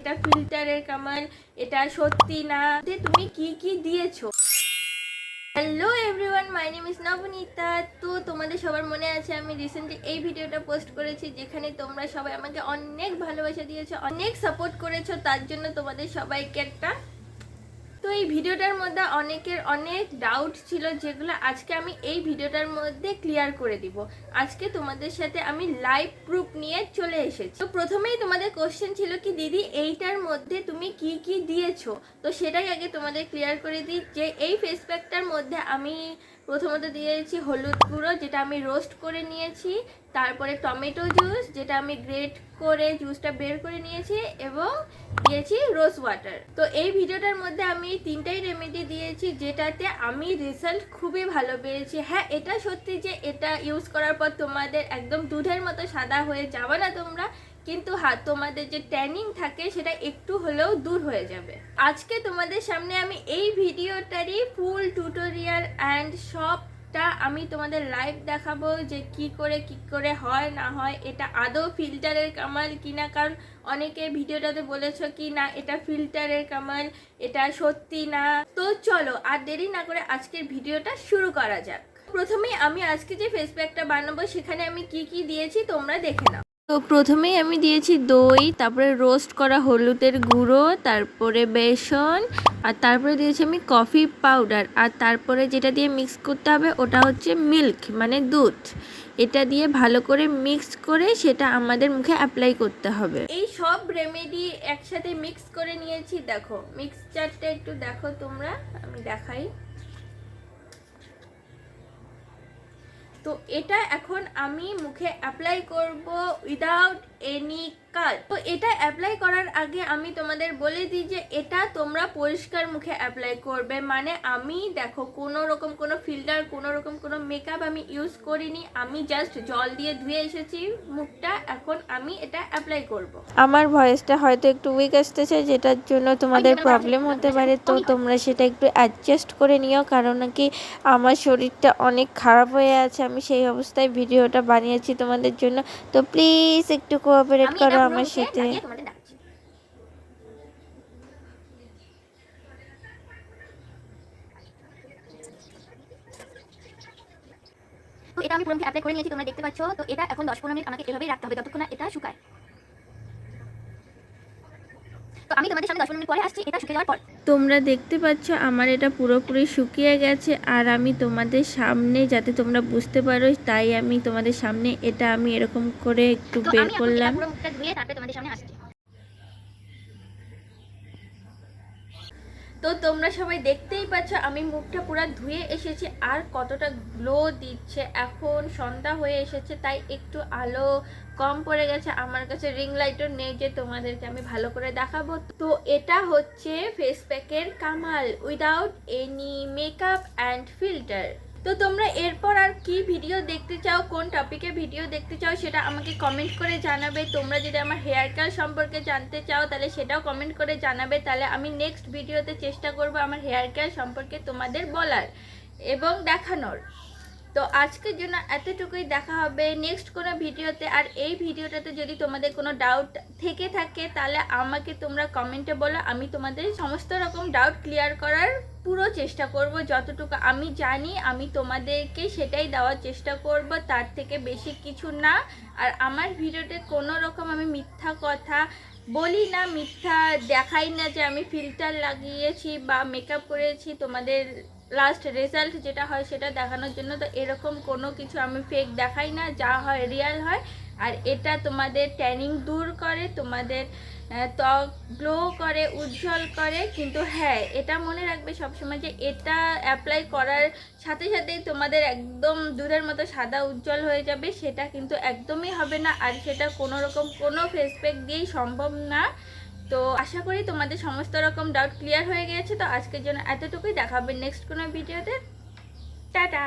এটা ফিল্টারের কামাল, এটা সত্যি না, তুমি কি কি দিয়েছো। Hello everyone, my name is Nabanita. তো তোমাদের সবার মনে আছে আমি রিসেন্টলি এই ভিডিওটা পোস্ট করেছি যেখানে তোমরা সবাই আমাকে অনেক ভালোবাসা দিয়েছো, অনেক সাপোর্ট করেছো, তার জন্য তোমাদের সবাইকে একটা। তো এই ভিডিওটার মধ্যে অনেকের অনেক ডাউট ছিল যেগুলো আজকে আমি এই ভিডিওটার মধ্যে ক্লিয়ার করে দিব। আজকে তোমাদের সাথে আমি লাইভ প্রুফ নিয়ে চলে এসেছি। তো প্রথমেই তোমাদের কোশ্চেন ছিল কি দিদি এইটার মধ্যে তুমি কি কি দিয়েছো, তো সেটাই আগে তোমাদের ক্লিয়ার করে দিই যে এই ফেস প্যাকটার মধ্যে আমি প্রথমত দিয়েছি হলুদ গুঁড়ো, যেটা আমি রোস্ট করে নিয়েছি, তারপরে টমেটো জুস, যেটা আমি গ্রেট করে জুসটা বের করে নিয়েছি, এবং দিয়েছি রোজ ওয়াটার। তো এই ভিডিওটার মধ্যে আমি তিনটাই রেমেডি দিয়েছি যেটাতে আমি রেজাল্ট খুবই ভালো পেয়েছি। হ্যাঁ, এটা সত্যি যে এটা ইউজ করার পর তোমাদের একদম দুধের মতো সাদা হয়ে যাবে না তোমরা, কিন্তু হ্যাঁ তোমাদের যে ট্যানিং থাকে সেটা একটু হলেও দূর হয়ে যাবে। আজকে তোমাদের সামনে আমি এই ভিডিওটারই ফুল টিউটোরিয়াল অ্যান্ড সবটা আমি তোমাদের লাইভ দেখাবো যে কি করে হয় না হয়, এটা আদৌ ফিল্টারের কামাল কিনা। কারণ অনেকে ভিডিওটাতে বলেছো কি না এটা ফিল্টারের কামাল, এটা সত্যি না। তো চলো আর দেরি না করে আজকের ভিডিওটা শুরু করা যাক। প্রথমেই আমি আজকে যে ফেস প্যাকটা বানাবো সেখানে আমি কি কি দিয়েছি তোমরা দেখে নাও। তো প্রথমেই আমি দিয়েছি দই, তারপরে রোস্ট করা হলুদের গুঁড়ো, তারপরে বেসন, আর তারপরে দিয়েছি আমি কফি পাউডার, আর তারপরে যেটা দিয়ে মিক্স করতে হবে ওটা হচ্ছে মিল্ক মানে দুধ। এটা দিয়ে ভালো করে মিক্স করে সেটা আমাদের মুখে অ্যাপ্লাই করতে হবে। এই সব রেমেডি একসাথে মিক্স করে নিয়েছি। দেখো মিক্সচারটা একটু দেখো তোমরা, আমি দেখাই। তো এটা এখন আমি মুখে অ্যাপ্লাই করব উইদাউট এনি কাজ। তো এটা অ্যাপ্লাই করার আগে আমি তোমাদের বলে দিই যে এটা তোমরা পরিষ্কার মুখে অ্যাপ্লাই করবে। মানে আমি দেখো কোনো রকম কোনো ফিল্টার, কোনো রকম কোনো মেকআপ আমি ইউজ করিনি, আমি জাস্ট জল দিয়ে ধুয়ে এসেছি মুখটা। এখন আমি এটা অ্যাপ্লাই করব। আমার ভয়েসটা হয়তো একটু উইক আসতেছে, যেটার জন্য তোমাদের প্রবলেম হতে পারে, তো তোমরা সেটা একটু অ্যাডজাস্ট করে নিও। কারণ কি আমার শরীরটা অনেক খারাপ হয়ে আছে, আমি সেই অবস্থায় ভিডিওটা বানিয়েছি তোমাদের জন্য। তো প্লিজ একটু কোঅপারেট করো আমার সাথে। তো এটা আমি পুরো অ্যাপ্লাই করে নিয়েছি, তোমরা দেখতে পাচ্ছ। তো এটা এখন 10-15 মিনিট আমাকে এভাবেই রাখতে হবে যতক্ষণ না এটা শুকায়। তো আমি তোমাদের সামনে 10-15 মিনিট পরে আসছি এটা শুকিয়ে যাওয়ার পর। তোমরা দেখতে পাচ্ছ আমার এটা পুরোপুরি শুকিয়ে গেছে, আর আমি তোমাদের সামনে যাতে তোমরা বুঝতে পারো তাই আমি তোমাদের সামনে এটা আমি এরকম করে একটু বের করলাম। পুরো মুখটা ধুয়ে তারপরে তোমাদের সামনে আসছি। তো তোমরা সবাই দেখতেই পাচ্ছ আমি মুখটা পুরো ধুয়ে এসেছি, আর কতটা গ্লো দিচ্ছে। এখন সন্ধ্যা হয়ে এসেছে তাই একটু আলো কম পড়ে গেছে, আমার কাছে রিং লাইটও নেই যে তোমাদেরকে আমি ভালো করে দেখাবো। তো এটা হচ্ছে ফেস প্যাকের কামাল without any makeup and filter. তো তোমরা এরপর আর কি ভিডিও দেখতে চাও, কোন টপিকে ভিডিও দেখতে চাও সেটা আমাকে কমেন্ট করে জানাবে। তোমরা যদি আমার হেয়ার কেয়ার সম্পর্কে জানতে চাও তাহলে সেটাও কমেন্ট করে জানাবে, তাহলে আমি নেক্সট ভিডিওতে চেষ্টা করব আমার হেয়ার কেয়ার সম্পর্কে তোমাদের বলার এবং দেখানোর। তো আজকের জন্য এতটুকুই, দেখা হবে নেক্সট কোনো ভিডিওতে। আর এই ভিডিওটাতে যদি তোমাদের কোনো ডাউট থেকে থাকে তাহলে আমাকে তোমরা কমেন্টে বলো, আমি তোমাদের সমস্ত রকম ডাউট ক্লিয়ার করার পুরো চেষ্টা করব। যতটুকু আমি জানি আমি তোমাদেরকে সেটাই দেওয়ার চেষ্টা করব, তার থেকে বেশি কিছু না। আর আমার ভিডিওতে কোনো রকম আমি মিথ্যা কথা বলি না, মিথ্যা দেখাই না যে আমি ফিল্টার লাগিয়েছি বা মেকআপ করেছি তোমাদের লাস্ট রেজাল্ট যেটা হয় সেটা দেখানোর জন্য। তো এরকম কোনো কিছু আমি ফেক দেখাই না, যা হয় রিয়াল হয়। আর এটা তোমাদের ট্যানিং দূর করে, তোমাদের ত্বক গ্লো করে, উজ্জ্বল করে। কিন্তু হ্যাঁ এটা মনে রাখবে সবসময় যে এটা অ্যাপ্লাই করার সাথে সাথেই তোমাদের একদম দুধের মতো সাদা উজ্জ্বল হয়ে যাবে, সেটা কিন্তু একদমই হবে না। আর সেটা কোনো রকম কোনো ফেস প্যাক দিয়েই সম্ভব না। তো আশা করি তোমাদের সমস্ত রকম ডাউট ক্লিয়ার হয়ে গেছে। তো আজকের জন্য এতটুকুই, দেখা হবে নেক্সট কোনো ভিডিওতে। টাটা।